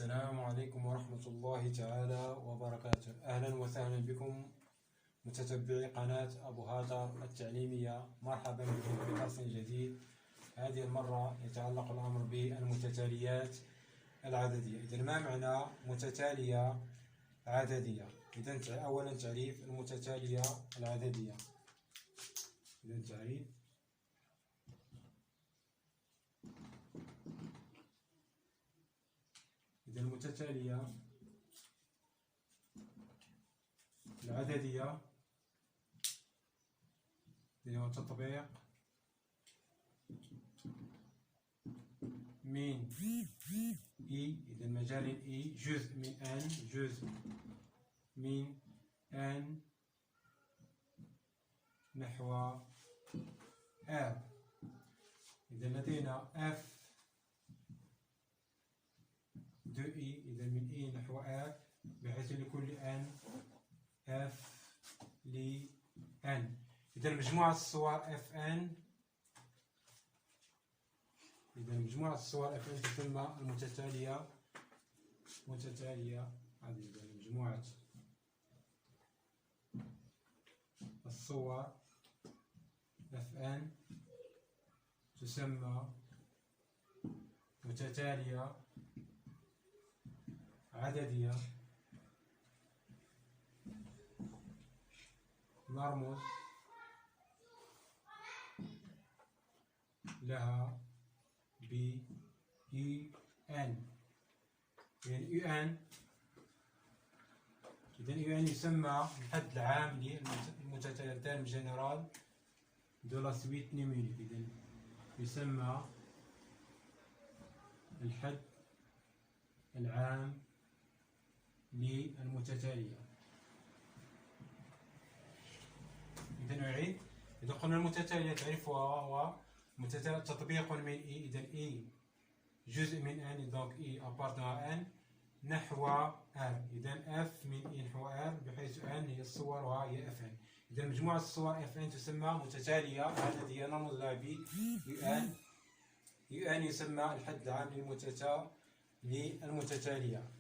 السلام عليكم ورحمة الله تعالى وبركاته. أهلا وسهلا بكم متتبعي قناة أبو هاجر التعليمية. مرحبا بكم في درس جديد. هذه المرة يتعلق الأمر بالمتتاليات العددية. إذن ما معنى متتالية عددية؟ إذن أولا تعريف المتتالية العددية. إذن تعريف المتتالية العددية هو تطبيق من إي، إذا مجال إي جزء من أن نحو آر. إذا لدينا اف دو إي، إذا من إي نحو آر، بحيث لكل أن اف ل أن. إذا مجموعة الصور اف ان، إذا مجموعة الصور اف ان تسمى المتتالية عددية. مجموعة الصور اف ان تسمى متتالية عددية. نرمز لها ب UN. يعني UN، إذا UN يسمى الحد العام للمتتاليات تيرم جنرال دو لا سويت نيميريك. إذا يسمى الحد العام للمتتالية. إذا نعيد. إذا قلنا المتتالية تعرفها هو متتالية تطبيق من إي، إذا إي جزء من أن، دونك إي أبارتون أن نحو آر. إذا اف من إي نحو آر، بحيث أن هي الصور وهي اف ان. إذا مجموعة الصور اف ان تسمى متتالية عددية. نرمز لها ب يو ان يسمى الحد العام للمتتالية.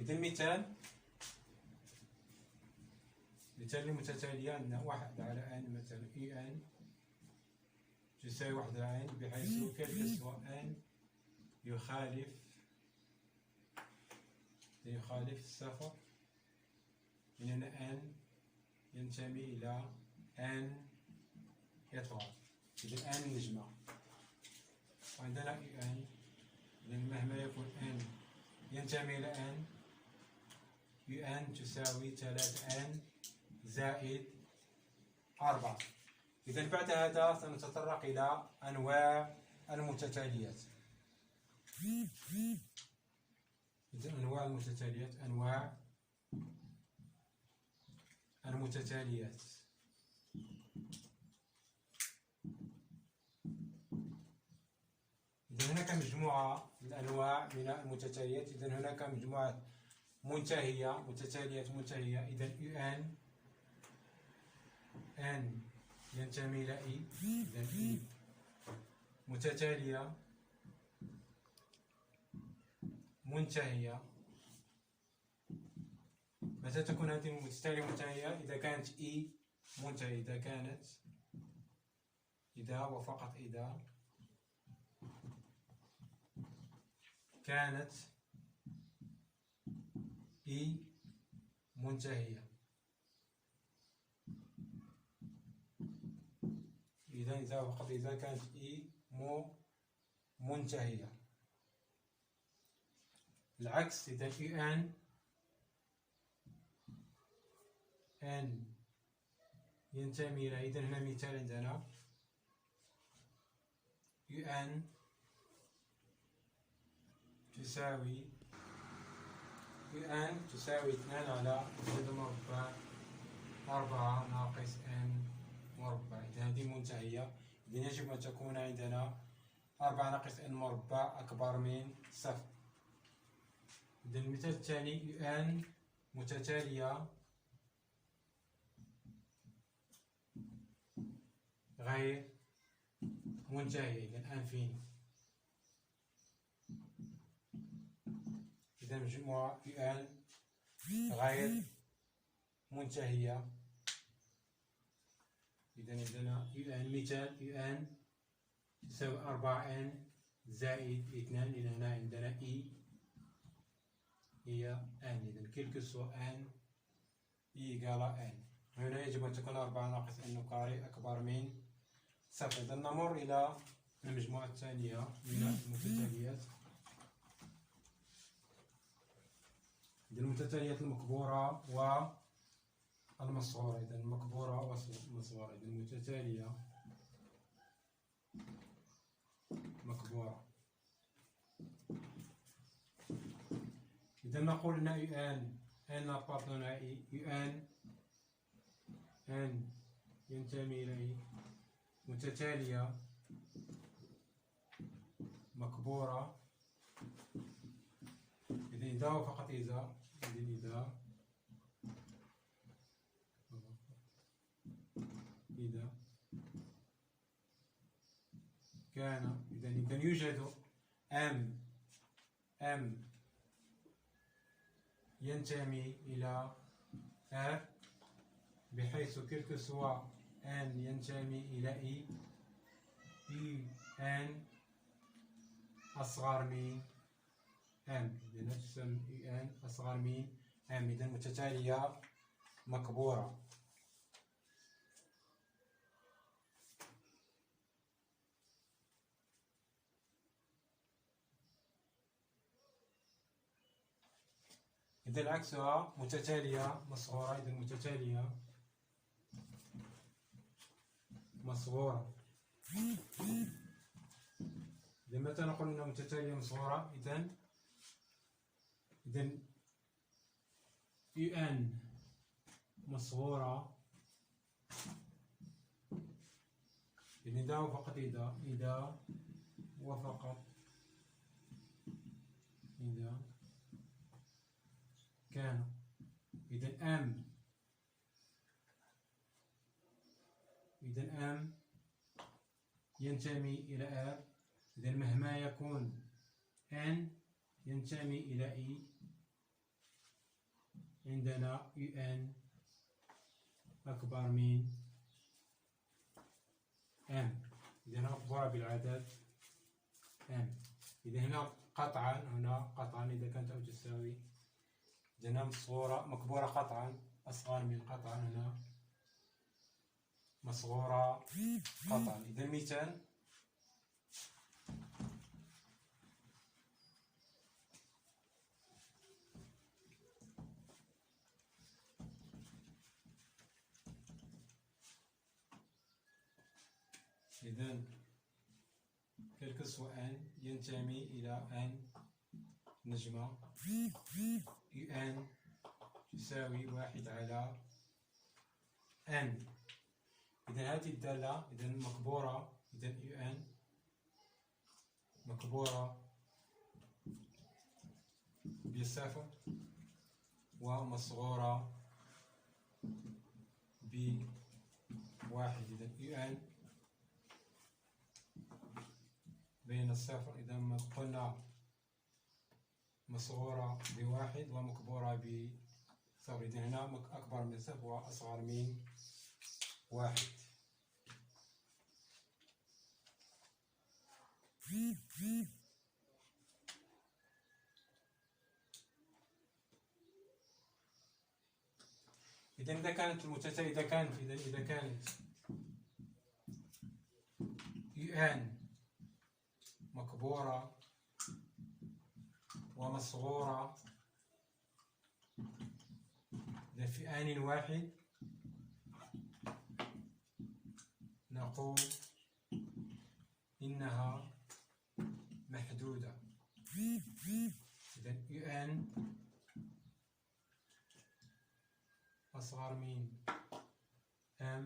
إذا مثال للمتتالية عندنا 1 على ان، مثلا اي ان تساوي 1 على ان، بحيث كيف سواء ان يخالف الصفر، لأن ان ينتمي إلى ان إطوار. إذا ان نجمع، وعندنا اي ان، إذا مهما يكون ان ينتمي إلى ان، يو ان تساوي 3 ان زائد 4. إذا بعد هذا سنتطرق إلى أنواع المتتاليات. إذا أنواع المتتاليات، أنواع المتتاليات. إذا هناك مجموعة من الأنواع من المتتاليات. إذا هناك مجموعة منتهية، متتاليات منتهية. إذا يو ان ينتمي إلى إي، إذا إي متتالية منتهية. متى تكون هذه المتتالية منتهية؟ إذا كانت إي منتهية. إذا وفقط إذا كانت إي منتهية. إذا وفقط إذا كانت إي منتهية. العكس، إذا يو ان ينتمي إلى، إذا هنا مثال عندنا يو ان تساوي 2 على زد مربع 4 ناقص n مربع. إذا هذه منتهية. إذا يجب أن تكون عندنا 4 ناقص n مربع أكبر من 0. إذا المثال الثاني يو ان متتالية غير منتهية. إذا انفيني. إذا مجموعة UN غير منتهية. إذا عندنا UN مثال UN تساوي 4N زائد 2. إذا هنا عندنا E هي N. إذا كيلكو سوا N E إيكالا N. هنا يجب أن تكون 4 ناقص N كاري أكبر من 0. إذا نمر إلى المجموعة الثانية من المتتاليات. المتتاليات المكبورة والمصغورة. إذا المكبورة والمصغورة. إذا المتتالية مكبورة. إذا نقول أن UN appartient à UN N ينتمي إليه متتالية مكبورة. إذا وفقط إذا كان إذا يوجد M ينتمي إلى R بحيث كلك سوا N ينتمي إلى N أصغر من M. إذا تسمى N أصغر من M. إذا متتالية مكبورة. إذا عكسها متتالية مصغورة. إذا متتالية مصغورة. إذا متى نقول إنها متتالية مصغورة؟ إذا UN مصغورة. إذا وفقط إذا كان إذا M ينتمي إلى R. إذا مهما يكون N ينتمي إلى E. عندنا UN أكبر من M. إذا مكبورة بالعدد M. إذا هنا قطعا إذا كانت أو تساوي. إذا مصغورة مكبورة قطعا أصغر من قطعا. هنا مصغورة قطعا. إذا مثال إذا كلك سوا N ينتمي إلى N نجمة UN تساوي 1 على N. إذا هذه الدالة إذا مكبورة. إذا UN مكبورة بصفر ومصغورة بواحد. إذا UN بين الصفر. إذا ما قلنا مصغورة بواحد ومكبورة بصفر. إذا هنا أكبر من صفر وأصغر من واحد. إذا كانت المتتالية إذا كانت UN مكبورة ومصغورة. إذا في آن واحد نقول إنها محدودة. إذا UN أصغر من M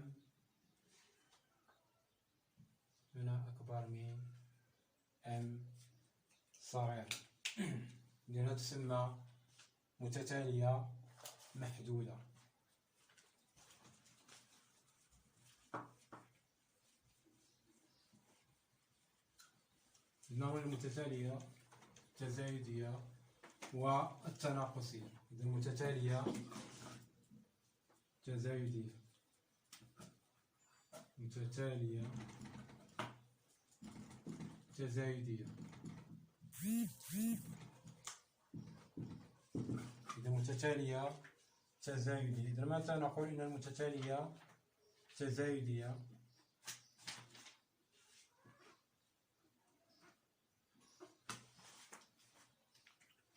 هنا أكبر من M صغير. لأنها تسمى متتالية محدودة. نقول المتتالية تزايدية والتناقصية. إذا المتتالية تزايدية، متتالية تزايدية. إذا متتالية تزايدية، إذا متى نقول إن المتتالية تزايدية؟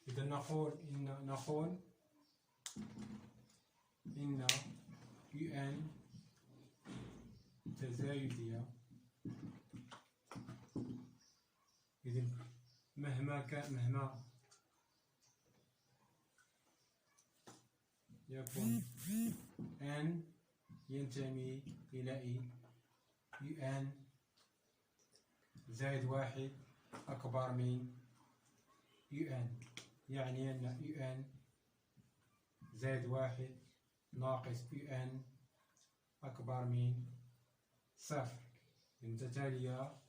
إذا نقول إن UN تزايدية. إذا مهما يكون N ينتمي إلى UN زائد واحد أكبر من UN، يعني أن UN زائد واحد ناقص UN أكبر من صفر. المتتالية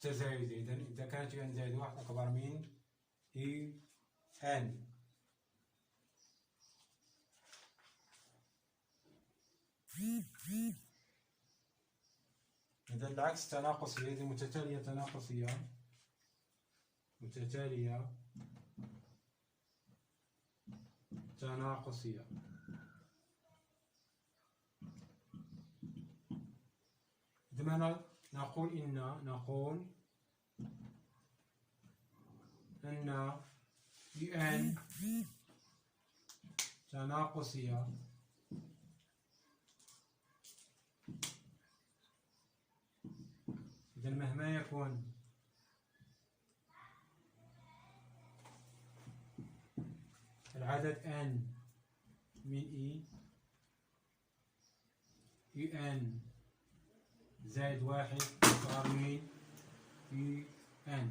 تزايدية. إذا كانت UN زائد واحد أكبر من UN. إذا العكس تناقصية. إذا متتالية تناقصية، متتالية تناقصية. عندما نقول أن UN تناقصية، إذا مهما يكون العدد N من UN زائد واحد أصغر من UN،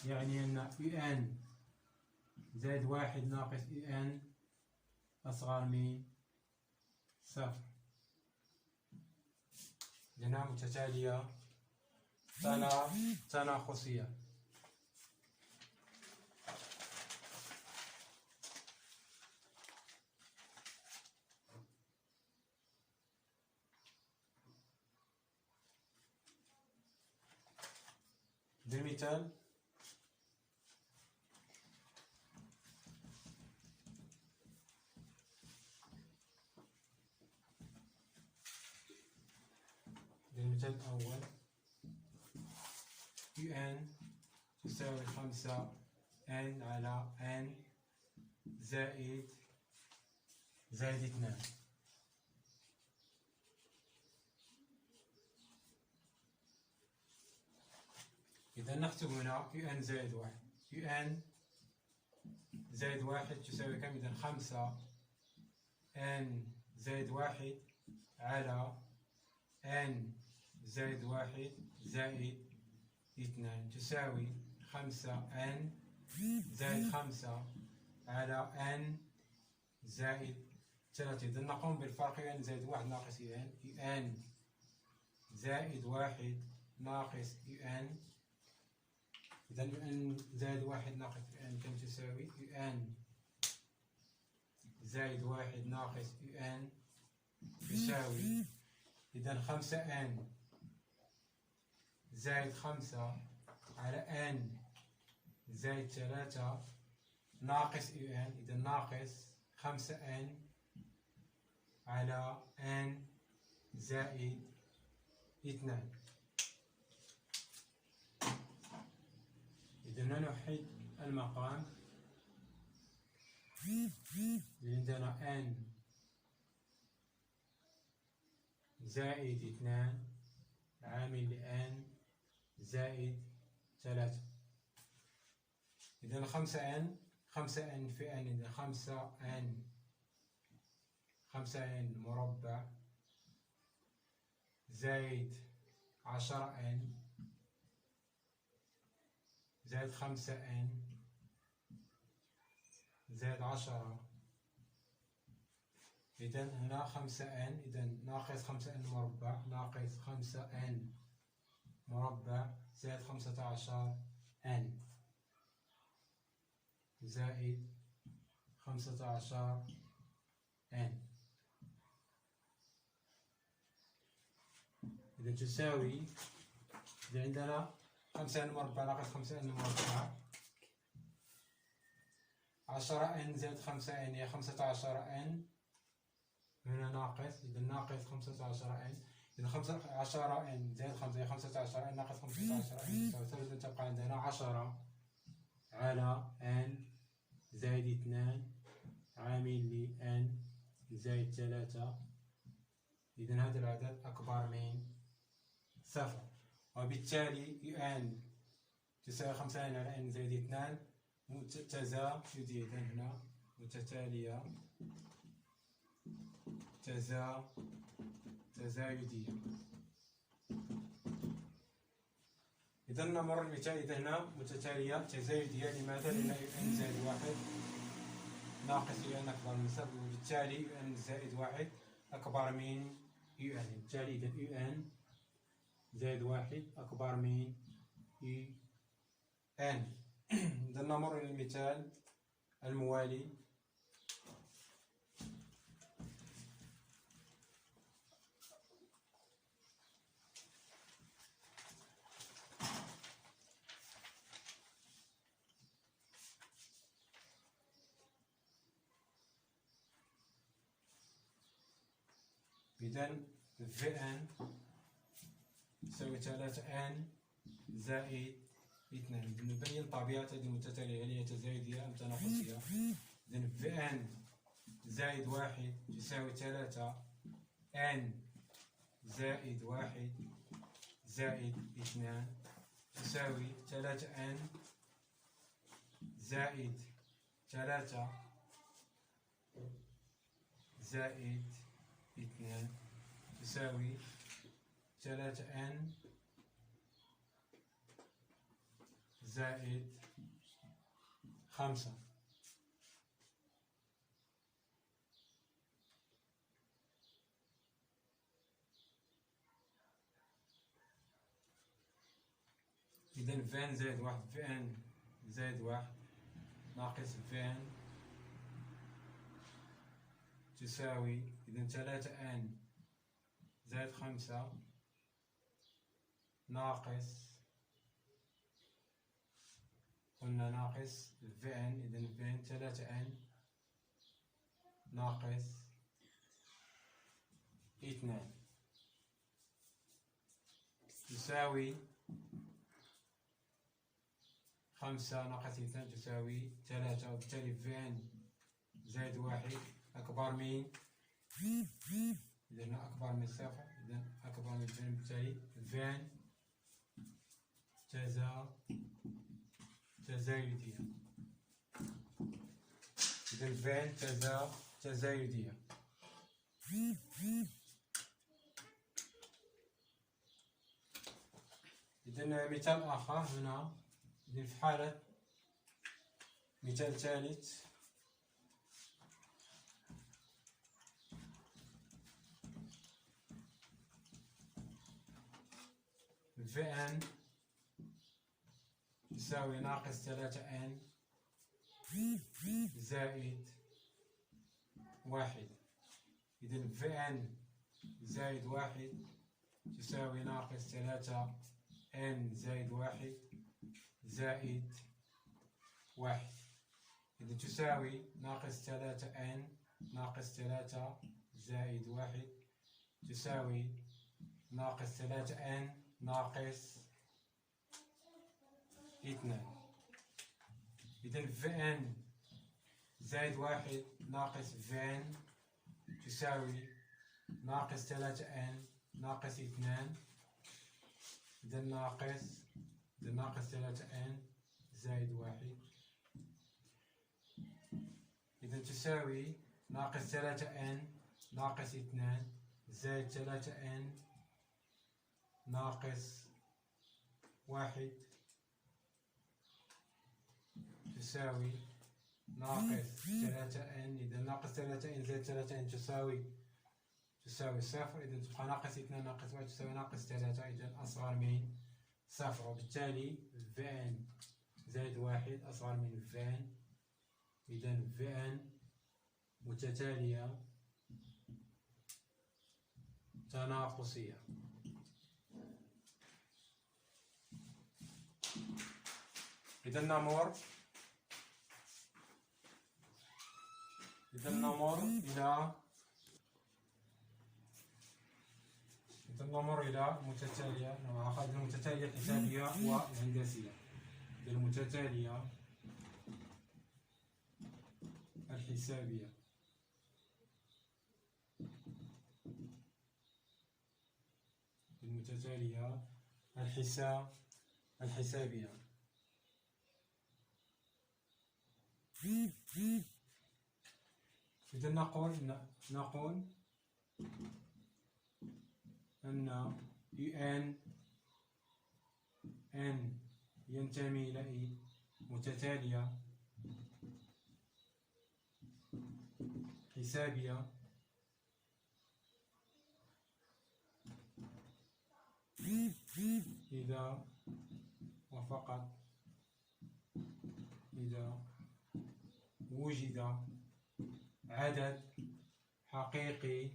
يعني أن UN زائد واحد ناقص UN أصغر من صفر. إذا متتالية تناقصية. بالمثال الأول UN تساوي 5 N على N زائد 2. إذا نحسب هنا UN زائد واحد. UN زائد واحد تساوي كم؟ إذا 5 N زائد واحد على N زائد واحد زائد 2 تساوي 5 N زائد 5 على N زائد 3. إذا نقوم بالفرق N زائد واحد ناقص UN زائد واحد ناقص UN. إذا UN زائد واحد ناقص UN كم تساوي؟ UN زائد واحد ناقص UN يساوي إذا 5 N زائد 5 على N زائد 3 ناقص UN. إذا ناقص 5 N على N زائد 2. إذا نوحد المقام. عندنا N زائد 2 عامل N زائد 3. إذا 5 N في N. إذا 5 N مربع زائد 10 N زائد 5 N زائد 10. إذا هنا 5 N. إذا ناقص 5 N مربع ناقص 5 N مربع زائد 15 N. زائد 15 n. إذا تساوي، إذا عندنا 5 n مربع ناقص 5 n مربع، 10 n زائد 5 n هي 15 n، هنا ناقص، إذا ناقص 15 n، إذا 10 n زائد 5 هي 15 n ناقص 15 n تساوي 3. إذا تبقى عندنا 10 على n زائد 2 عامل ل n زائد 3. إذا هذا العدد أكبر من 0، وبالتالي n تساوي 5 n على n زائد 2 متزايدية. إذا هنا متتالية تزايدية. إذا نمر المثال. إذا هنا متتالية تزايدية، لماذا؟ لأن n زائد 1 ناقص n أكبر من 0، وبالتالي n زائد 1 أكبر من un. بالتالي إذا un زائد 1 أكبر من un. إذا نمر إلى المثال الموالي. إذا Vn تساوي 3n زائد 2. نبين طبيعة هذه المتتالية، هل هي تزايدية أم تناقصية؟ إذا Vn زائد 1 تساوي 3n زائد 1 زائد 2 تساوي 3n زائد 3 زائد 2 تساوي 3n زائد 5. إذا Vn زائد 1 Vn زائد 1 ناقص Vn تساوي، إذا 3n زائد 5 ناقص، قلنا ناقص Vn، إذا Vn 3n ناقص 2 تساوي 5 ناقص 2 تساوي 3، وبالتالي Vn زائد 1 أكبر من، إذا أكبر من 0، إذا أكبر من Vn، بالتالي Vn تزايدية. إذا Vn تزايدية. إذا مثال آخر هنا، إذا في حالة مثال ثالث، Vn يساوي ناقص 3n زائد 1. إذا Vn زائد 1 تساوي ناقص 3n زائد 1 زائد 1. إذا تساوي ناقص 3n ناقص 3 زائد 1 تساوي ناقص 3n ناقص 2. إذا Vn زائد 1 ناقص Vn تساوي ناقص 3n ناقص 2. إذا ناقص 3n زائد 1. إذا تساوي ناقص 3n ناقص 2 زائد 3n ناقص 1 تساوي ناقص 3n. إذا ناقص 3n زائد 3n تساوي 0. إذا تبقى ناقص 2 ناقص 1 تساوي ناقص 3، إذا أصغر من 0، وبالتالي Vn زائد 1 أصغر من Vn إذا فئن متتالية تنافسية. إذا نمر إلى المتتالية. نأخذ المتتالية الحسابية والهندسية. المتتالية الحسابية الحسابية. إذا نقول أن n ينتمي إلى متتالية حسابية إذا وفقط إذا وجد عدد حقيقي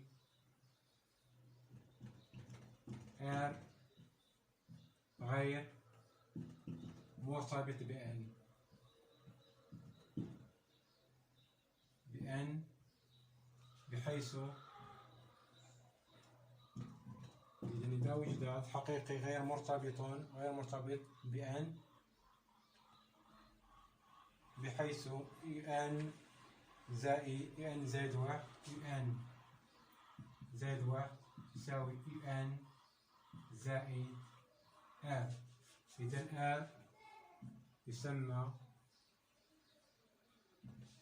R غير مرتبط بN بحيث إذا وجد عدد حقيقي غير مرتبط بN بحيث n زائد واحد يساوي n زائد R. إذا R يسمى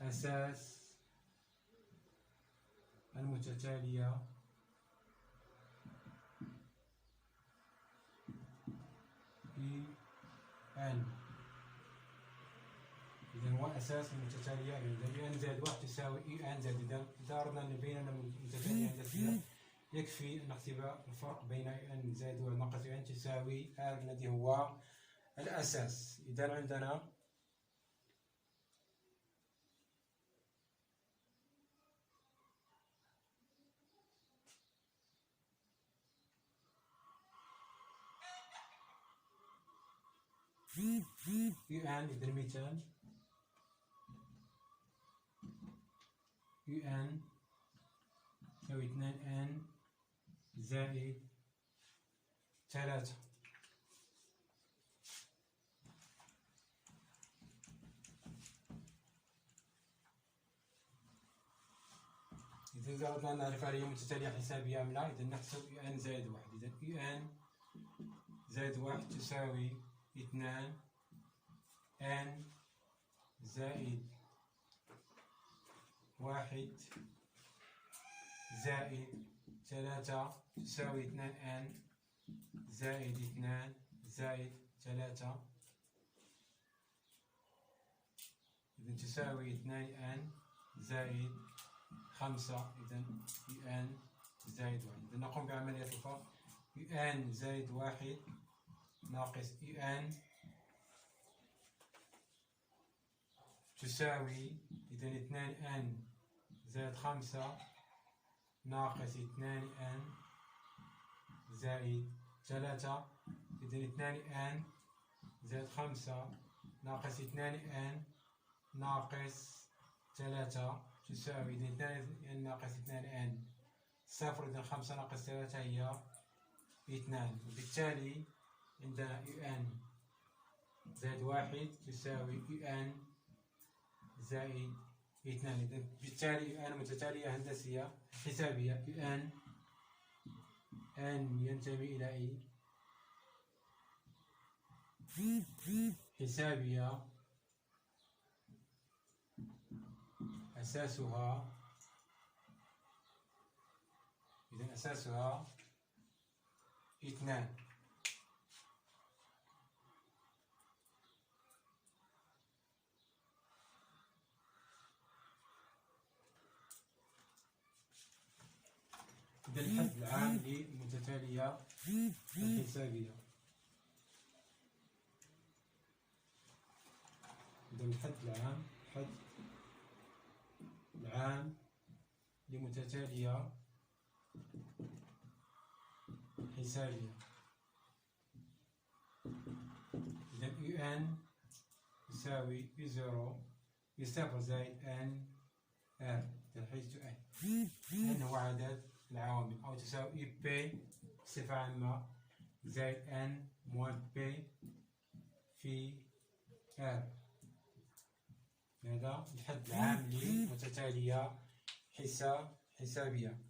أساس المتتالية n. إذا هو أساس المتتالية. إذا n زائد واحد تساوي n زائد. إذا أردنا أن نبين أن المتتالية هندسية يكفي أن نحسب الفرق بين n زائد واحد ناقص n تساوي r الذي هو الأساس. إذا عندنا إذا مثال un يساوي 2n زائد 3. إذا أردنا أن نعرف هل هي متتالية حسابية أم لا، إذا نحسب un زائد واحد. إذا un زائد واحد تساوي 2n زائد واحد زائد 3 تساوي 2n زائد 2 زائد 3. إذا تساوي 2n زائد 5. إذا n زائد 1. إذا نقوم بعملية الفرق. n زائد 1 ناقص n تساوي إذا 2n زائد 5 ناقص 2n زائد 3. إذا 2n زائد 5 ناقص 2n ناقص 3 تساوي إذا 2n ناقص 2n صفر. إذا 5 ناقص 3 هي 2. وبالتالي عندنا un زائد 1 تساوي un زائد 2. إذا بالتالي un متتالية هندسية حسابية. n ينتمي إلى حسابية أساسها إذا أساسها 2. إذا الحد العام للمتتالية الحسابية. إذا الحد العام حد العام لمتتالية حسابية. إذا UN يساوي U0 يصفر زائد N R، حيث N هو عدد العوامل، أو تساوي P بصفة عامة زائد N موان P في R. هذا الحد العام لمتتالية حسابية.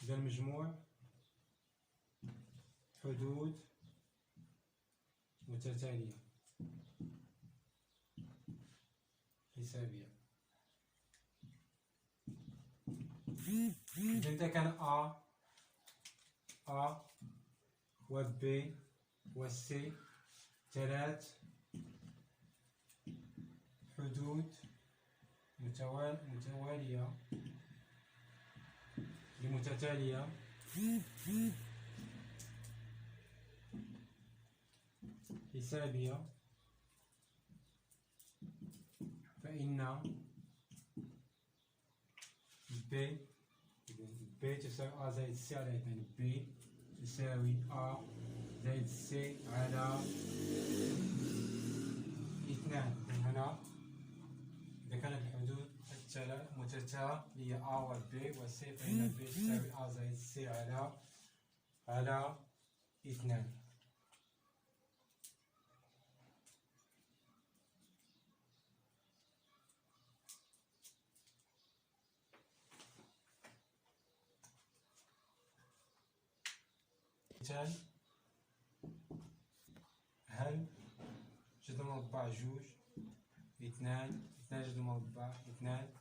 إذا المجموع حدود متتالية حسابية. إذا كان A و B و C ثلاث حدود متوالية لمتتالية حسابية، فإن B تساوي A زائد C على 2، B تساوي A زائد C على 2. هنا إذا كانت الحدود متتالية A و B و C، فإن B تساوي A زائد C على 2. مثال: هل جذر مربع جوج 2 جذر مربع 2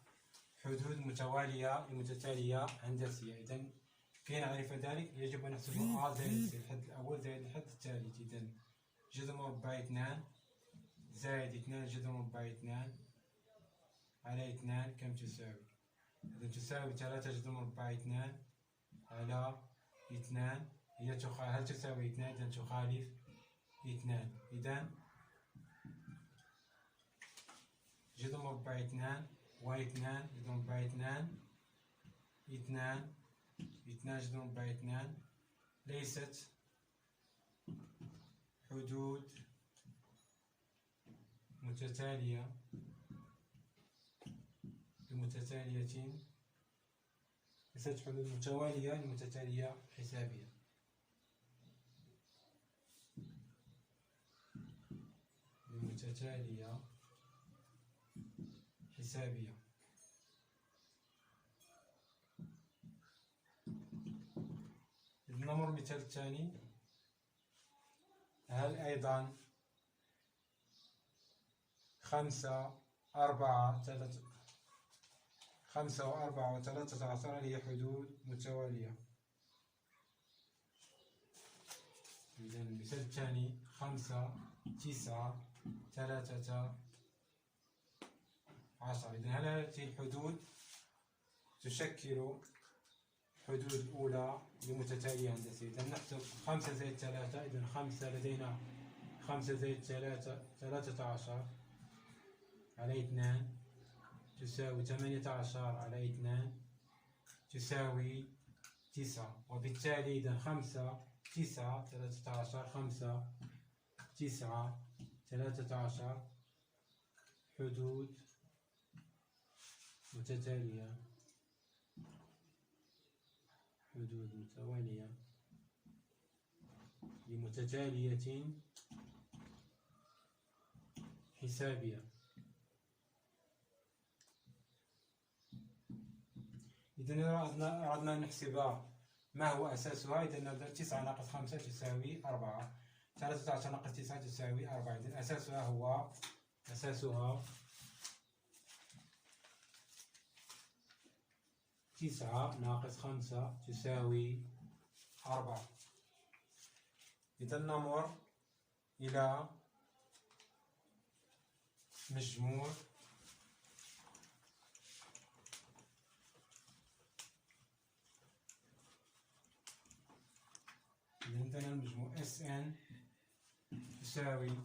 حدود متوالية لمتتالية هندسية؟ إذا كي نعرف ذلك يجب أن نحسب A زائد C الحد الأول زائد الحد الثالث. إذا جذر مربع 2 زائد 2 جذر مربع 2 على 2 كم تساوي؟ إذا تساوي 3 جذر مربع 2 على 2. هل تساوي 2؟ إذا تخالف 2. إذا جذر مربع 2 و 2 جذر مربع 2 جذر مربع 2 ليست حدود متتالية ليست حدود متوالية لمتتالية حسابية. متتالية حسابية. نمر المثال الثاني: هل أيضا 5 و4 و13 هي حدود متوالية؟ إذا المثال الثاني 5 9 13. إذا هل هذه الحدود تشكل الحدود الأولى لمتتالية هندسية؟ إذا نحسب 5 زائد 3، إذا 5 لدينا 5 زائد 3 13 على 2 تساوي 18 على 2 تساوي 9. وبالتالي إذا 5 9 13 5 9 13 حدود متتالية حدود متوالية لمتتالية حسابية. إذا أردنا أن نحسب ما هو أساسها، إذا نبدأ 9 ناقص 5 تساوي 4، 13 ناقص 9 تساوي 4. إذا أساسها 9 ناقص 5 تساوي 4. إذا نمر إلى مجموع عندنا المجموع SN تساوي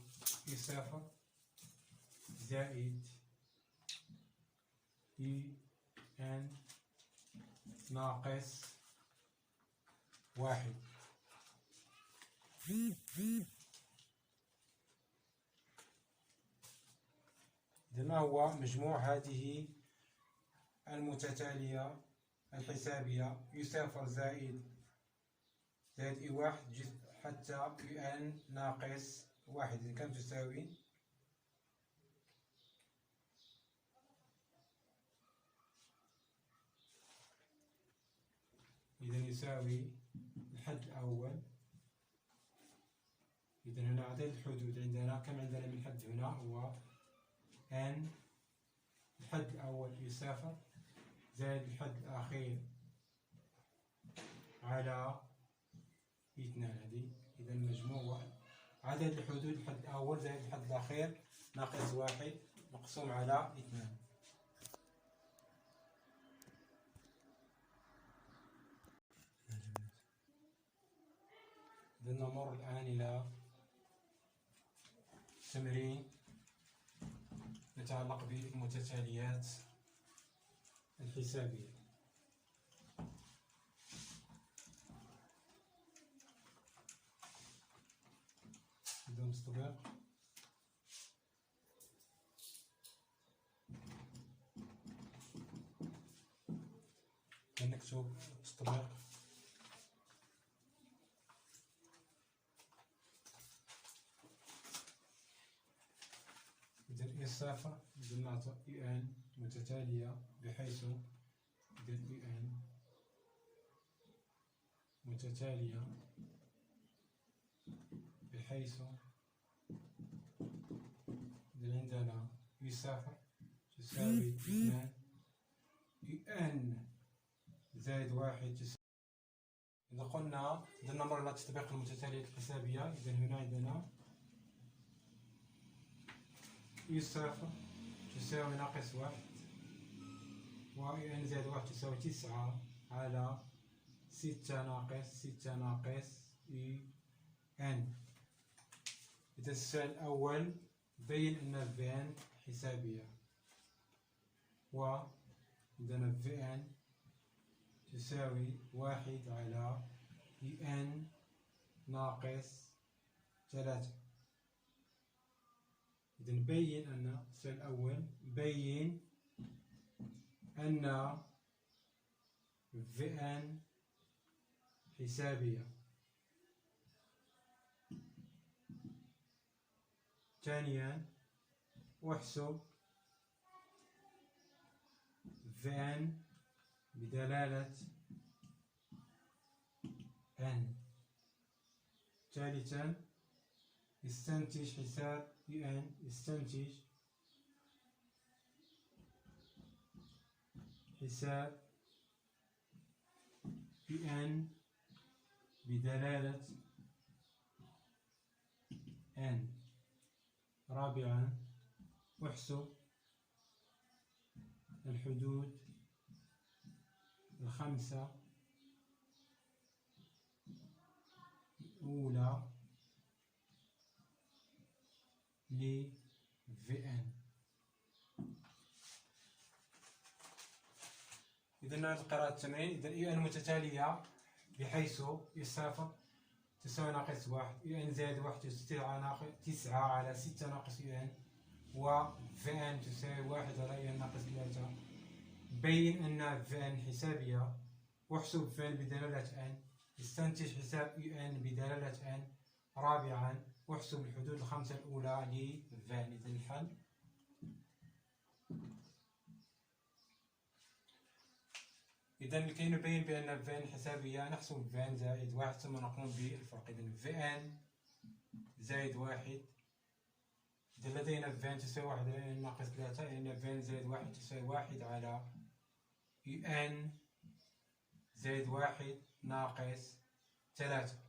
E0 زائد EN ناقص 1. إذا ما هو مجموع هذه المتتالية الحسابية E0 زائد E1 حتى EN ناقص 1، إذا كم تساوي؟ إذا يساوي الحد الأول. إذا هنا عدد الحدود عندنا كم عندنا من حد هنا هو N. الحد الأول E0 زائد الحد الأخير على E2 هذه. إذا المجموع هو عدد الحدود الحد الأول زائد الحد الأخير ناقص 1 مقسوم على 2. إذا نمر الآن إلى تمرين يتعلق بالمتتاليات الحسابية. بدون تطبيق. نكتب تطبيق. إذا E0 نعطي EN متتالية بحيث إذا EN متتالية بحيث إذا عندنا E0 تساوي 2 EN زائد 1 تساوي. إذا قلنا إذا نمر إلى تطبيق المتتاليات الحسابية. إذا هنا عندنا E0 تساوي ناقص 1 و EN زائد 1 تساوي 9 على 6 ناقص EN. إذا السؤال الأول بين أن VN حسابية، وعندنا VN تساوي 1 على EN ناقص 3. إذا نبين أن السؤال الأول بين أن VN حسابية. ثانيا احسب VN بدلالة N. ثالثا استنتج حساب EN. استنتج حساب EN بدلالة N. رابعا احسب الحدود الخمسة الأولى ل VN. إذا نعيد قراءة التمرين. إذا EN متتالية بحيث E0 تساوي ناقص 1 EN زائد 1 تساوي 9 على 6 ناقص EN، و VN تساوي 1 على EN ناقص 3. بين أن VN حسابية واحسب VN بدلالة N. استنتج حساب EN بدلالة N. رابعا واحسب الحدود الخمسة الأولى ل VN. إذا الحل إذا لكي نبين بأن VN حسابية نحسب VN زائد 1 ثم نقوم بالفرق. إذا VN زائد 1 إذا لدينا VN تساوي 1 على EN ناقص 3، لأن VN زائد 1 تساوي 1 على EN زائد 1 ناقص 3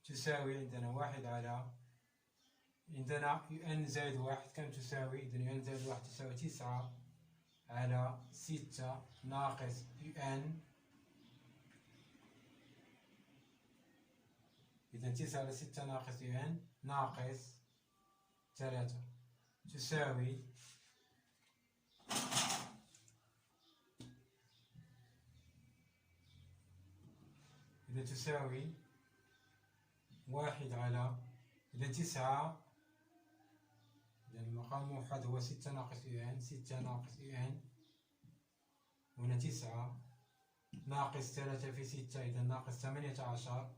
تساوي عندنا 1 على عندنا EN زائد 1 كم تساوي؟ إذا EN زائد 1 تساوي 9 على 6 ناقص EN إذا 9 على 6 ناقص ان ناقص 3 تساوي واحد على إذا 9. إذا المقام الموحد هو 6 ناقص ان 6 ناقص ان هنا 9 ناقص 3 في 6 إذا ناقص 18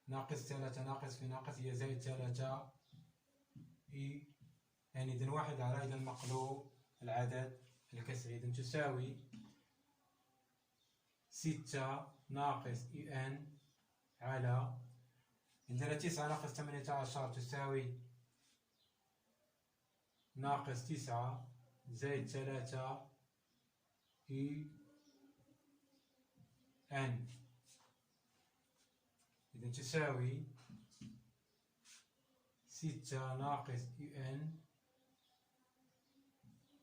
ناقص 3 ناقص في ناقص هي زائد 3 يعني إذا واحد على إذا مقلوب العدد الكسري إذا تساوي 6 ناقص ان على عندنا 9 ناقص 18 تساوي ناقص 9 زائد 3 ان إذا تساوي 6 ناقص ان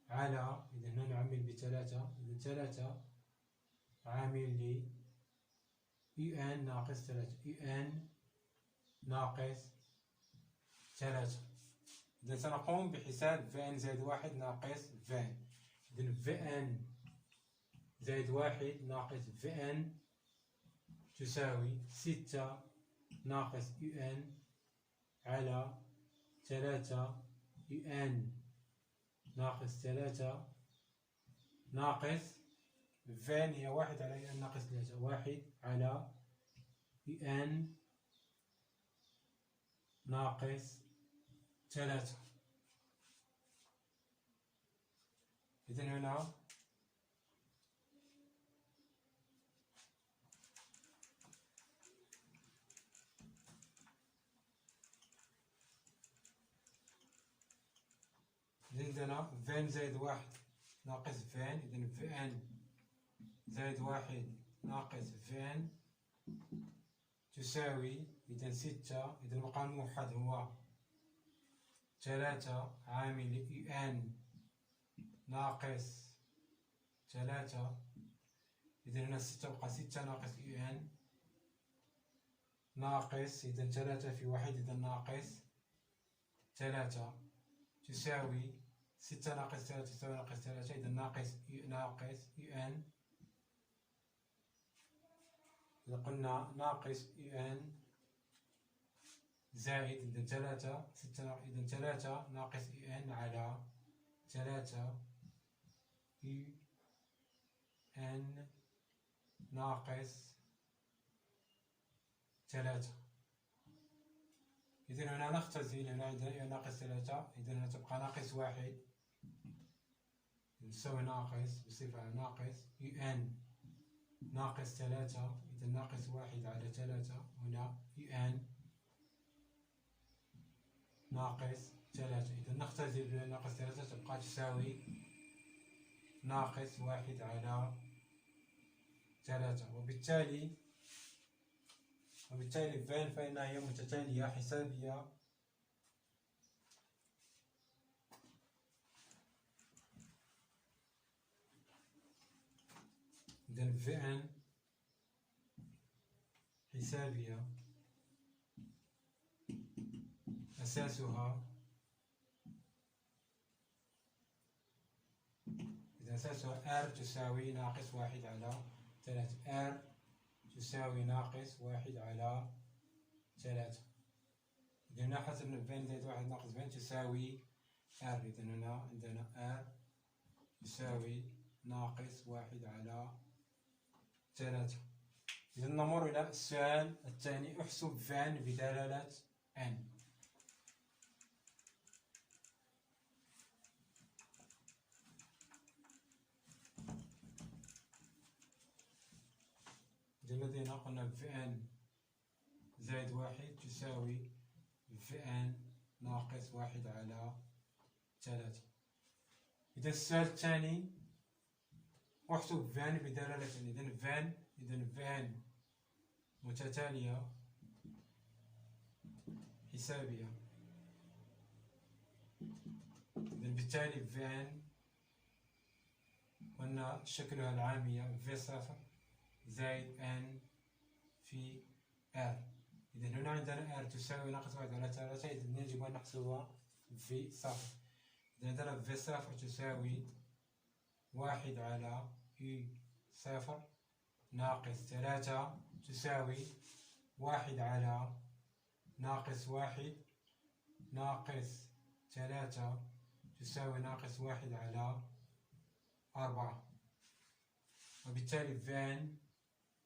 على إذا هنا نعمل بثلاثة إذا 3 عامل لي ان ناقص 3 ان ناقص 3. إذا سنقوم بحساب فان زائد 1 ناقص فان. إذا فان زائد 1 ناقص فان تساوي 6 ناقص ان على 3 ان ناقص 3 ناقص فان هي 1 على ان ناقص 3 1 على ان ناقص 3. إذن هنا عندنا فان زائد 1 ناقص فان. إذن فان زائد 1 ناقص فان تساوي إذن 6. إذن المقام الموحد هو 3 عامل ان ناقص 3. إذن هنا 6 تبقى 6 ناقص ان ناقص إذن 3 في 1 إذن ناقص 3 تساوي 6 ناقص 3 تساوي ناقص 3 إذن ناقص ان. إذا قلنا ناقص ان زائد إذن 3 6 إذن 3 ناقص ان على 3 ان ناقص 3. إذن هنا نختزل هنا عندنا ناقص 3 إذن هنا تبقى ناقص 1 تساوي ناقص بصفة ناقص ان ناقص 3 إذن ناقص 1 على 3 هنا ان ناقص 3. إذا نختزل ناقص 3 تبقى تساوي ناقص 1 على 3. وبالتالي فان فإنها هي متتالية حسابية إذا فان حسابية أساسها إذا أساسها r تساوي ناقص 1 على 3 r تساوي ناقص 1 على 3. إذا هنا حسبنا فان زائد 1 ناقص فان تساوي r. إذا هنا عندنا r تساوي ناقص 1 على 3. إذا نمر إلى السؤال الثاني. احسب فان بدلالة n. الذين قلنا فان زائد 1 تساوي فان ناقص 1 على 3. إذا السؤال الثاني احسب فان بدلالة n. إذا فان متتالية حسابية. إذا بالتالي فان قلنا شكلها العامية في صفر زائد n في r. إذا هنا عندنا r تساوي ناقص 1/3، إذا يجب أن نحسبها في صفر. إذا عندنا في صفر تساوي 1/u0 ناقص 3 تساوي 1/-1 ناقص 3 تساوي ناقص 1/4. وبالتالي فان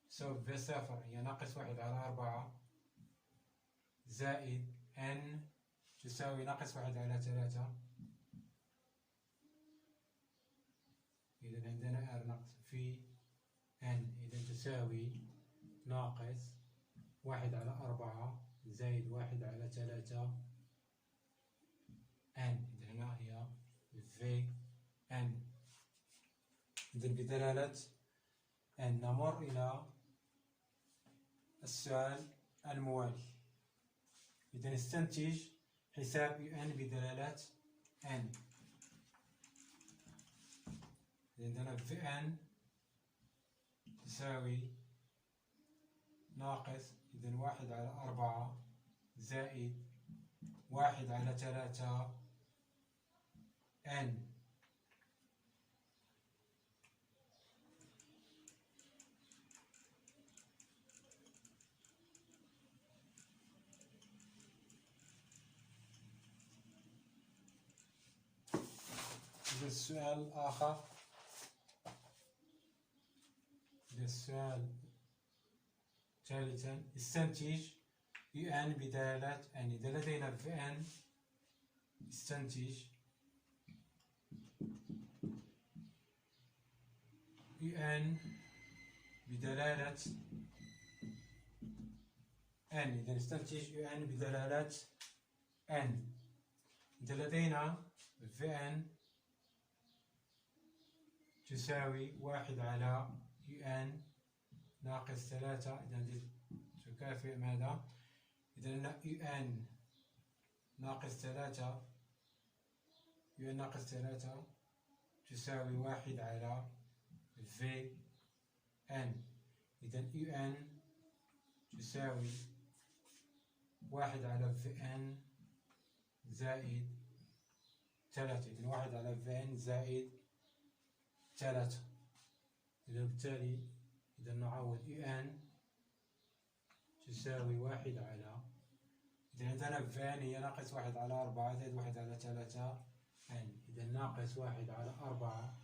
تساوي في صفر هي ناقص 1/4 زائد n تساوي ناقص 1/3. إذا عندنا r ناقص في n، إذا تساوي ناقص 1/4 زائد 1/3 n. إذا هنا هي في n. إذا بدلالة n نمر إلى السؤال الموالي. إذا نستنتج حساب n بدلالة n. عندنا في n تساوي ناقص إذا 1/4 زائد 1/3 n. السؤال الآخر، السؤال ثالثا استنتج un بدلالة n. إذا لدينا في n استنتج un بدلالة n. إذا نستنتج un بدلالة n. إذا لدينا في n تساوي 1/un ناقص 3، إذا تكافئ ماذا؟ إذا un ناقص 3 un ناقص 3 تساوي 1/Vn. إذا un تساوي 1/Vn زائد 3. إذا 1/Vn زائد 3. إذا بالتالي إذا نعوض un تساوي 1/، إذا عندنا فان هي ناقص 1/4 زائد 1/3 n. إذا ناقص 1/4،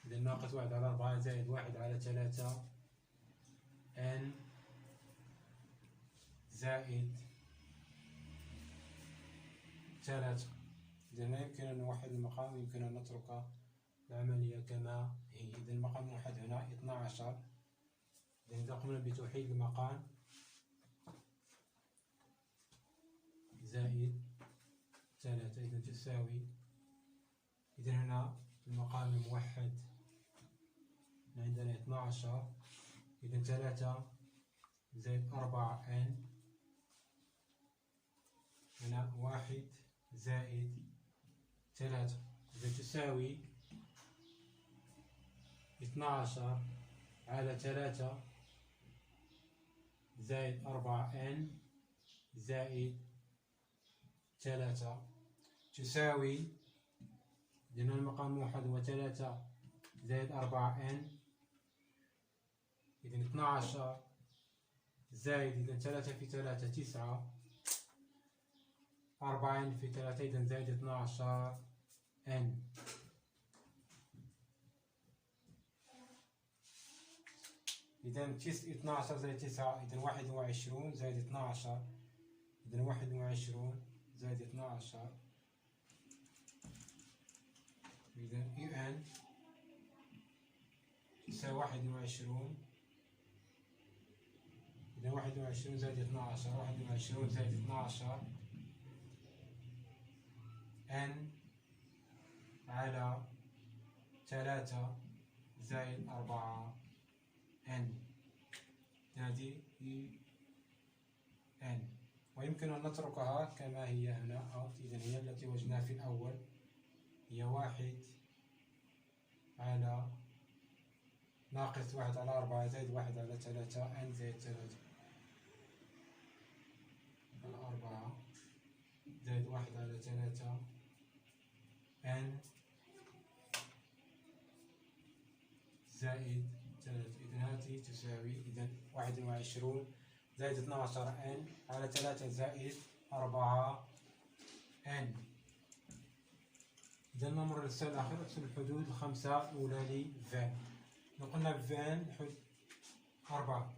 إذا ناقص 1/4 زائد 1/3 n زائد 3. إذا لا يمكن أن نوحد المقام، يمكن أن نترك العملية كما هي. إذا المقام موحد هنا 12. إذا قمنا بتوحيد المقام زائد 3 إذا تساوي، إذا هنا المقام موحد عندنا 12. إذا 3 زائد 4 n هنا 1 زائد 3. إذا تساوي 12/3 زائد 4n زائد 3 تساوي، لأن المقام موحد هو 3 زائد 4n. إذا 12 زائد، إذا 3 في 3 9، 4n في 3 إذا زائد 12n. إذا 12 زائد 9 إذا 21 زائد 12. إذا 21 زائد 12. إذا un تساوي 21. إذا 21 زائد 12، 21 زائد 12 n على 3 زائد 4 n. هذه n، ويمكن أن نتركها كما هي هنا out. إذا هي التي وجدناها في الأول، هي 1 على ناقص 1/4 زائد 1/3 n زائد 3 على 4 زائد 1/3 n زائد 3. إذا هذه تساوي 21 زائد 12 n على 3 زائد 4 n. إذا نمر للسؤال الأخير. احسب الحدود الخمسة الأولى لفان. قلنا فان حدود 4.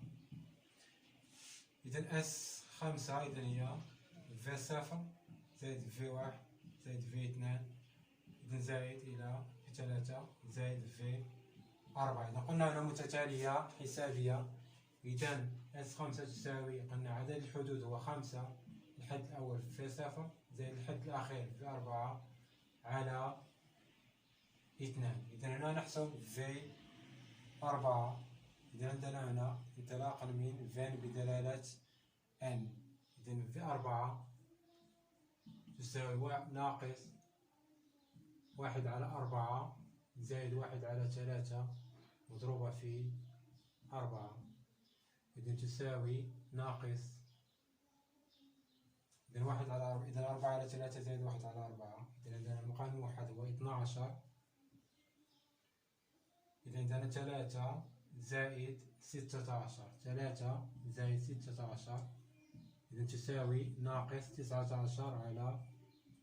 إذا اس 5 إذا هي في 0 زائد في 1 زائد في 2 إذا زائد إلى في 3 زائد في 4. إذا قلنا هنا متتالية حسابية. إذا اس 5 تساوي قلنا عدد الحدود هو 5 الحد الأول في 0 زائد الحد الأخير في 4 على 2. إذا هنا نحسب في 4. إذا عندنا هنا انطلاقا من فان بدلالة n. إذا في 4 تساوي ناقص 1/4 زائد 1/3 مضروبة في 4. إذا تساوي ناقص إذا 1/4. إذا 4/3 زائد 1/4. إذا عندنا المقام الموحد هو 12. إذا عندنا 3 زائد 16. 3 زائد 16 إذا تساوي ناقص 19 على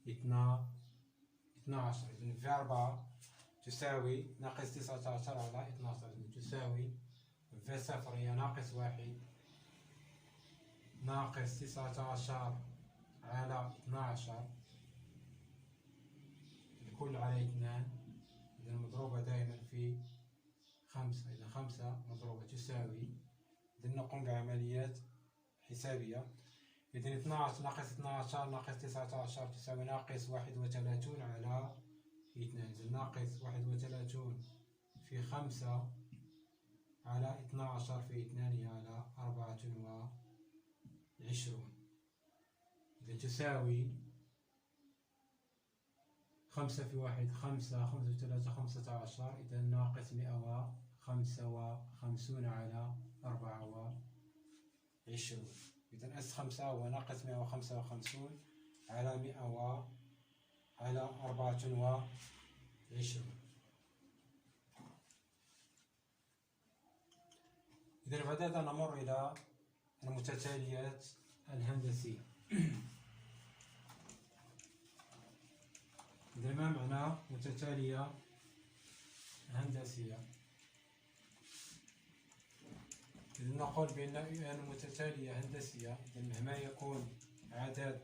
12. إذا في 4 تساوي ناقص 19 على 12. إذا تساوي في 0 هي ناقص 1 ناقص 19 على 12 الكل على 2. إذا المضروبة دائما في 5. إذا 5 مضروبة تساوي. إذا نقوم بعمليات حسابية. إذا 12 ناقص 12 ناقص 19 تساوي ناقص 31 على 2. إذا ناقص 31 في 5 على 12 في 2 هي على 24. إذا تساوي 5 في 1 5 5 في 3 15. إذا ناقص 155 على 24. إذا أس 5 هو ناقص 155 على 100 على 24. إذا بدأنا نمر إلى المتتاليات الهندسية. إذا ما معنى متتالية هندسية؟ إذا نقول بأن ان متتالية هندسية إذا مهما يكون عدد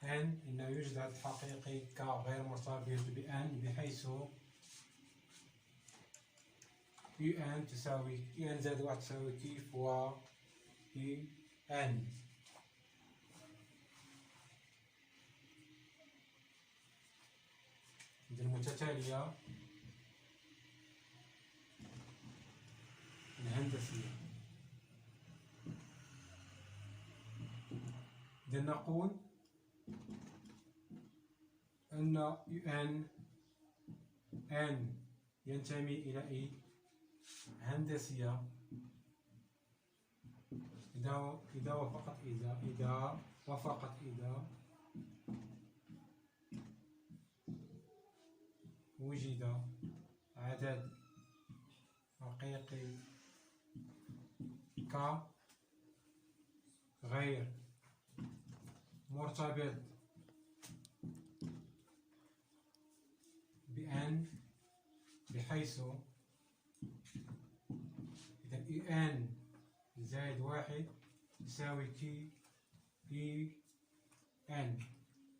n إنه يوجد عدد حقيقي ك غير مرتبط بn بحيث un تساوي un زائد 1 تساوي كيف و un. إذا المتتالية الهندسية. إذا نقول أن n ينتمي إلى هندسية إذا وفقت وجد عدد حقيقي ك غير مرتبط بn بحيث إذا n زائد 1 يساوي كي n.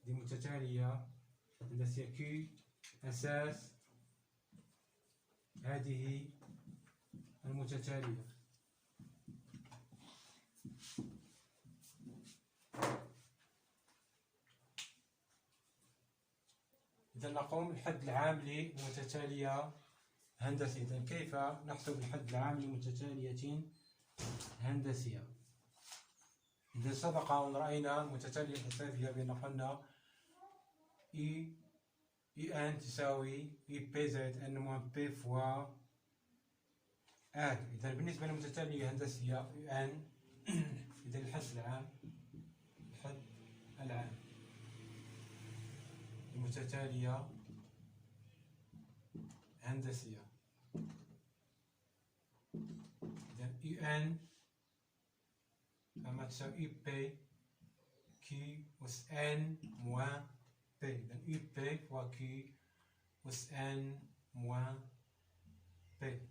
دي متتالية هندسية كي أساس هذه المتتالية. إذا نقوم الحد العام لمتتالية هندسية. إذا كيف نحسب الحد العام لمتتالية هندسية؟ إذا سبق أن رأينا المتتالية الحسابية بأن قلنا ان تساوي بي زائد ان موان بي فوا إذا بالنسبة للمتتالية الهندسية ان إذا الحد العام المتتالية هندسية، إذا ان كما تساوي اي بي كي أس ان موان بي. إذا اي بي فوا كي أس ان موان بي.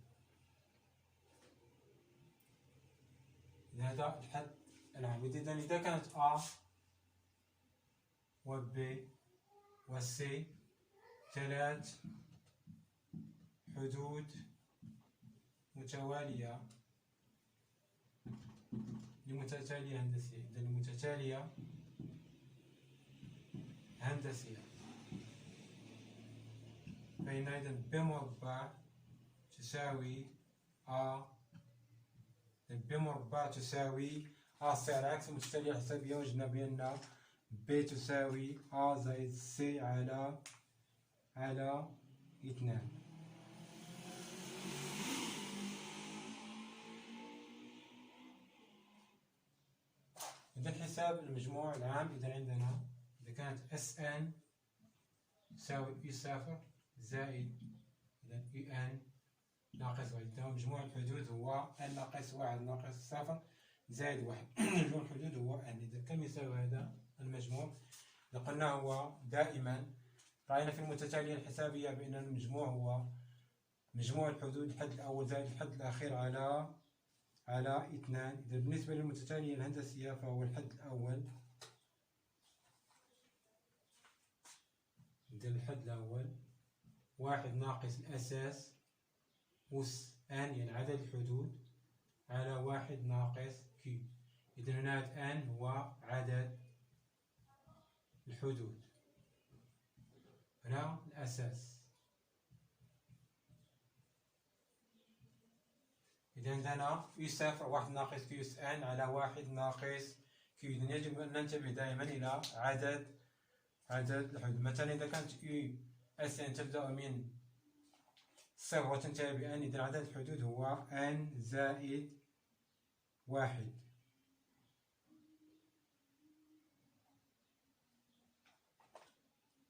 هذا الحد العام. إذا كانت A و B و C ثلاث حدود متوالية لمتتالية هندسية، إذا المتتالية هندسية فإن إذا B مربع تساوي A، B مربع تساوي A سي على عكس المتتالية الحسابية، وجدنا بأن B تساوي A زائد C على 2. إذا حساب المجموع العام، إذا عندنا إذا كانت SN تساوي E0 زائد إذا EN ناقص 1. مجموع الحدود هو n ناقص 1 ناقص 0 زائد 1. مجموع الحدود هو n. إذا كم يساوي هذا المجموع؟ إذا قلنا هو دائما رأينا في المتتالية الحسابية بأن المجموع هو مجموع الحدود الحد الأول زائد الحد الأخير على 2. إذا بالنسبة للمتتالية الهندسية فهو الحد الأول، إذا الحد الأول 1 ناقص الأساس أس n يعني عدد الحدود على 1 ناقص كي. إذا هنا n هو عدد الحدود، هنا الأساس. إذا عندنا يساوي 1 ناقص كي أس n على 1 ناقص كي. إذا يجب أن ننتبه دائما إلى عدد الحدود. مثلا إذا كانت أس n تبدأ من 0 وتنتهي ب n، إذا عدد الحدود هو n زائد 1.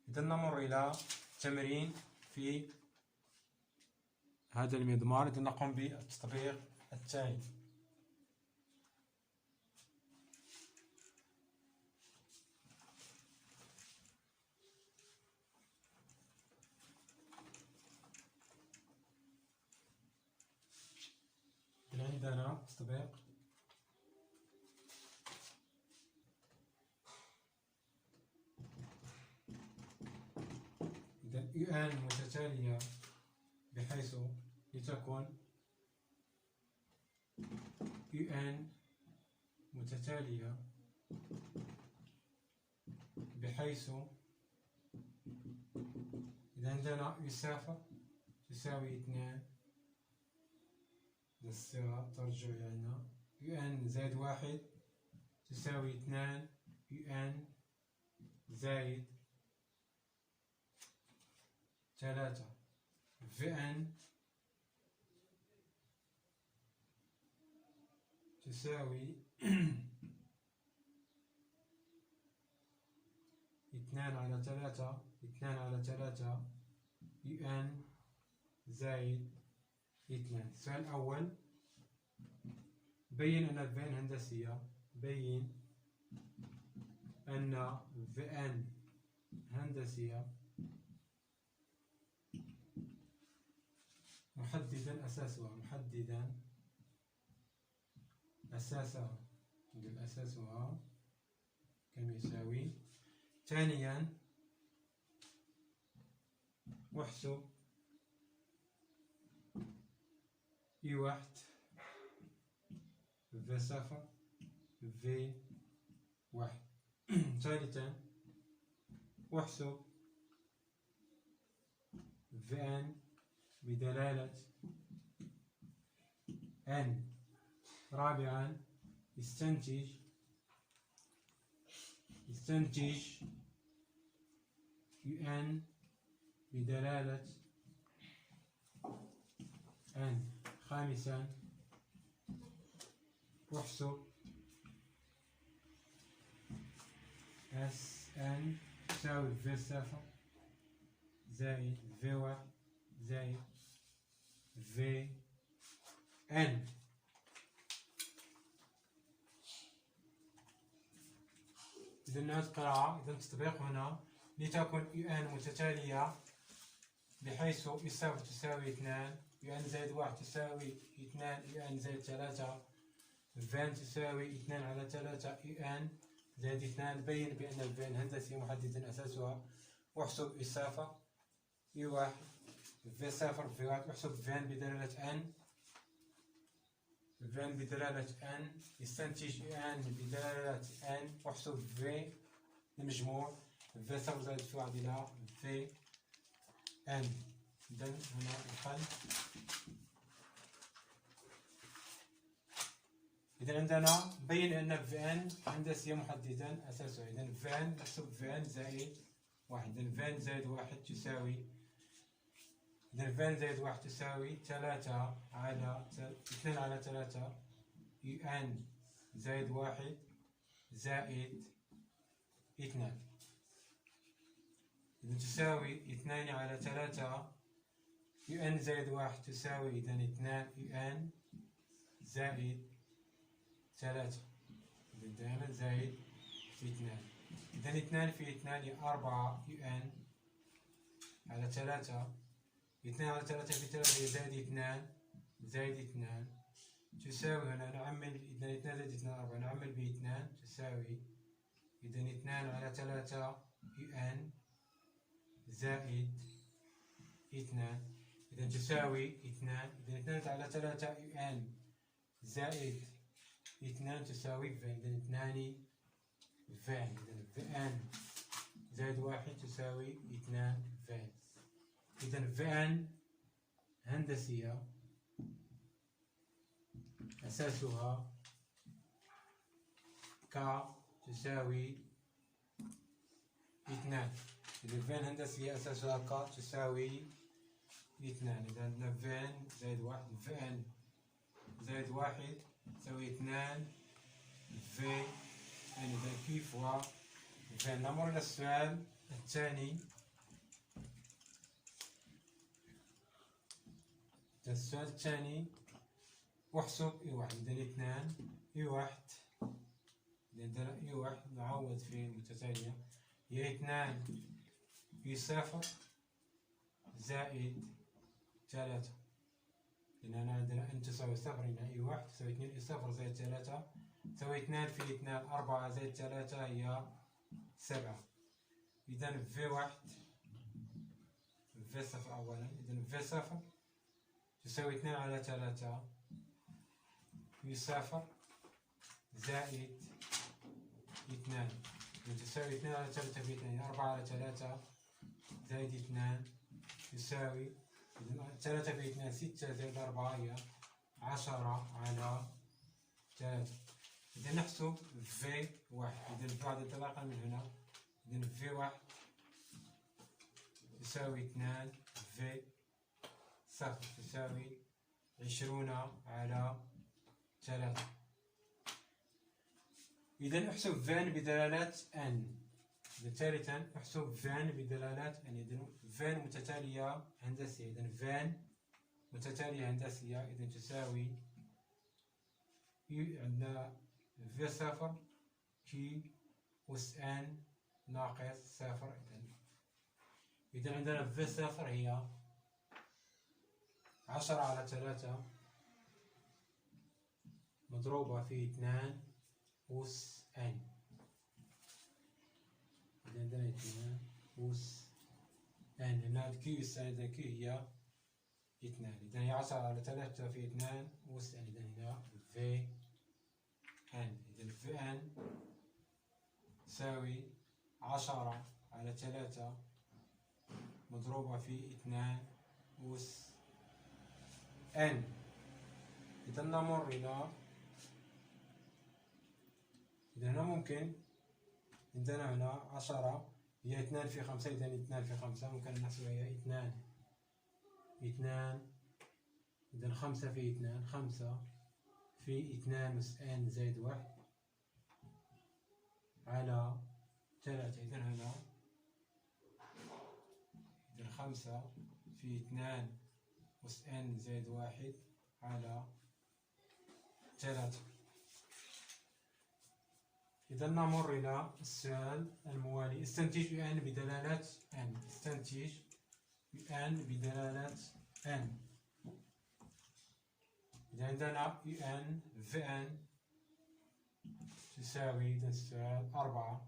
إذا نمر إلى تمرين في هذا المضمار. إذا نقوم بالتطبيق التالي. عندنا تطبيق إذا UN متتالية بحيث لتكون UN متتالية بحيث إذا عندنا يسافر تساوي 2، الصيغة ترجع لنا UN زائد 1 تساوي 2 UN زائد 3 VN تساوي 2 على 3 UN زائد 2. السؤال الأول: بين أن الفين هندسية. بين أن VN هندسية محددا أساسها نقول أساسها كم يساوي. ثانيا احسب E1 V0 V1. ثالثا احسب VN بدلالة N. رابعا استنتج UN بدلالة N. خامسا احسب اس ان تساوي في صفر زائد في واحد زائد في ان. إذا نعيد القراءة. إذا التطبيق هنا لتكن ان متتالية بحيث صفر تساوي 2 ان زائد 1 تساوي 2 ان زائد 3 فان تساوي 2 على 3 ان زائد 2. بين بأن الفان هندسي محددا أساسها. واحسب إصافة واحد في صفر في واحد. احسب فان بدلالة ان. فان بدلالة ان يستنتج ان بدلالة ان. واحسب في المجموع في صفر زائد في واحد إلى في ان. إذا هنا الحل. إذا عندنا بين أن فان هندسية محددا أساسها. إذا فان نحسب فان زائد واحد. إذا فان زائد واحد تساوي إذا فان زائد واحد تساوي 3 على 2 على 3 ان زائد واحد زائد 2. إذا تساوي 2 على 3 ان زائد واحد تساوي إذا 2 ان زائد 3. إذا دائما زائد 2. إذا 2 في 2 هي 4 ان على 3. 2 على 3 في 3 هي زائد 2 زائد 2 تساوي هنا نعمل. إذا 2 زائد 2 4 نعمل ب 2 تساوي إذا 2 على 3 ان زائد 2. إذا تساوي 2. إذا 2 على 3 ان زائد 2 تساوي فان. إذا 2 فان. إذا فان زائد واحد تساوي 2 فان. إذا فان هندسية أساسها ك تساوي 2. إذا فان هندسية أساسها ك تساوي 2. إذا عندنا فان زائد واحد. فان زائد واحد تساوي 2 في ان. إذا كيف هو فان. نمر إلى السؤال الثاني. السؤال الثاني احسب اي واحد. إذا 2 اي واحد. إذا عندنا اي واحد نعوض في المتتالية هي 2 في صفر زائد 3. لأن هنا عندنا ان تساوي صفر. هنا اي واحد تساوي 2 اي صفر زائد 3 تساوي 2 في 2 4 زائد 3 هي 7. إذا في واحد في صفر أولا. إذا في صفر تساوي 2 على 3 في صفر زائد 2. تساوي 2 على 3 في 2 4 على 3 زائد 2 تساوي 3 في 2 6 زائد 4 هي 10 على 3. إذا نحسب في واحد. إذا بعد الطلاقة من هنا. إذا في واحد تساوي 2 في صفر تساوي 20 على 3. إذا احسب فان بدلالات ان. إذا ثالثا احسب فان بدلالات ان. إذا فان متتالية هندسية. إذا فان متتالية هندسية. إذا تساوي عندنا في صفر كي أس ان ناقص صفر. إذا عندنا في صفر هي 10 على 3 مضروبة في 2 أس ان. إذا عندنا 2 أس ان. هنا كي أس ان. إذا كي هي 2. إذا هي 10 على 3 في 2 أس ان. إذا هنا في ان. إذا في ان تساوي 10 على 3 مضروبة في 2 أس ان. إذا نمر إلى إذا هنا ممكن عندنا هنا 10 هي 2 في 5. إذا 2 في 5 ممكن نحسبها هي 2 إذا 5 في 2، 5 في 2 أس n زائد 1 على 3. إذا هنا 5 في 2 أس n زائد 1 على 3. إذا نمر إلى السؤال الموالي. استنتج n بدلالة n. استنتج n بدلالة n. إذا عندنا n Vn تساوي، إذا السؤال 4،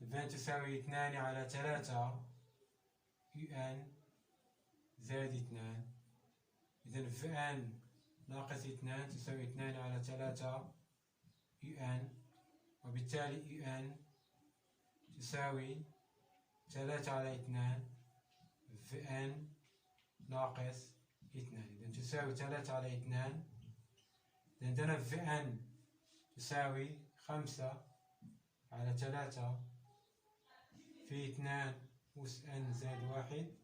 Vn تساوي 2 على 3 un زائد 2. إذا Vn ناقص 2 تساوي 2 على 3 un، وبالتالي un تساوي 3 على 2 Vn ناقص 2. إذا تساوي 3 على 2. إذا عندنا Vn تساوي 5 على 3 في 2 أس n زائد 1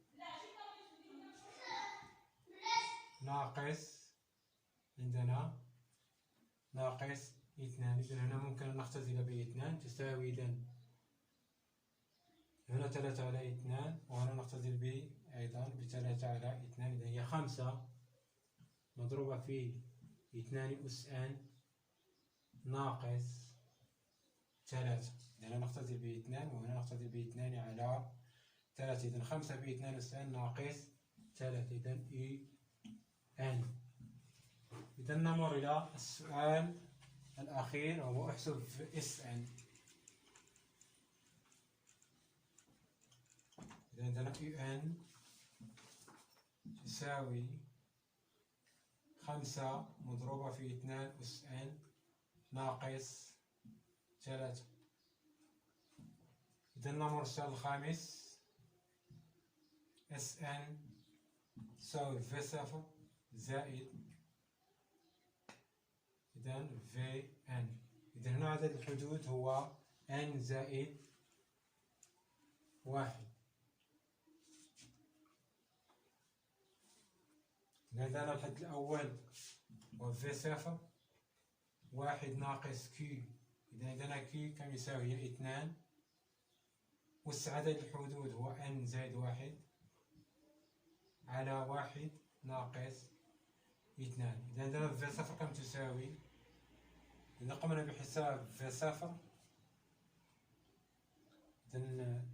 ناقص، عندنا ناقص 2. إذا هنا ممكن أن نختزل ب 2 تساوي، إذا هنا 3 على 2 وهنا نختزل ب أيضا ب 3 على 2. إذا هي 5 مضروبة في 2 أس n ناقص 3. هنا نختزل ب 2 وهنا نختزل ب 2 على 3. إذا 5 في 2 أس n ناقص 3. إذا n. إذا نمر إلى السؤال الأخير وهو احسب اس n. إذا عندنا un تساوي 5 مضروبة في 2 أس n ناقص 3. إذا نمر السؤال الخامس. اس n تساوي في صفر زائد، إذا في n. إذا هنا عدد الحدود هو n زائد 1. إذا عندنا الحد الأول هو في صفر 1 ناقص q. إذا عندنا q كم يساوي؟ هي 2. عدد الحدود هو n زائد 1 على 1 ناقص 2. إذا عندنا في صفر كم تساوي؟ إذا قمنا بحساب في صفر، إذا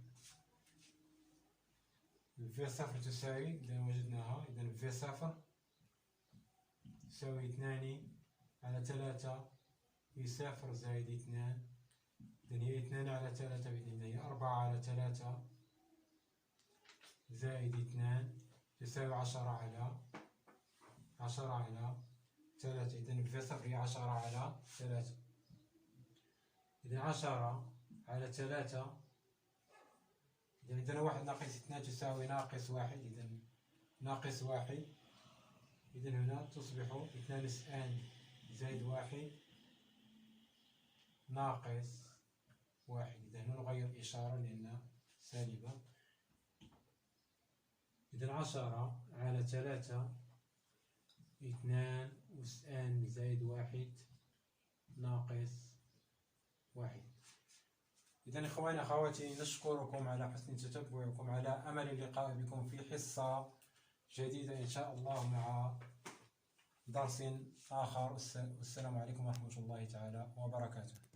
في صفر تساوي، إذا وجدناها، إذا في صفر تساوي 2 على 3 في صفر زائد 2. إذا هي 2 على 3 بإذن الله هي 4 على 3 زائد 2 تساوي 10 على 3. إذا في صفر هي 10 على 3. إذا 10 على 3، إذا عندنا 1 ناقص 2 تساوي ناقص 1. إذا ناقص 1. إذا هنا تصبح 2 اس n زائد 1 ناقص 1. إذا هنا نغير الإشارة لأنها سالبة. إذا 10 على 3 2 أس n زائد 1 ناقص 1. إذا إخواني أخواتي، نشكركم على حسن تتبعكم، على أمل اللقاء بكم في حصة جديدة إن شاء الله مع درس آخر. والسلام عليكم ورحمة الله تعالى وبركاته.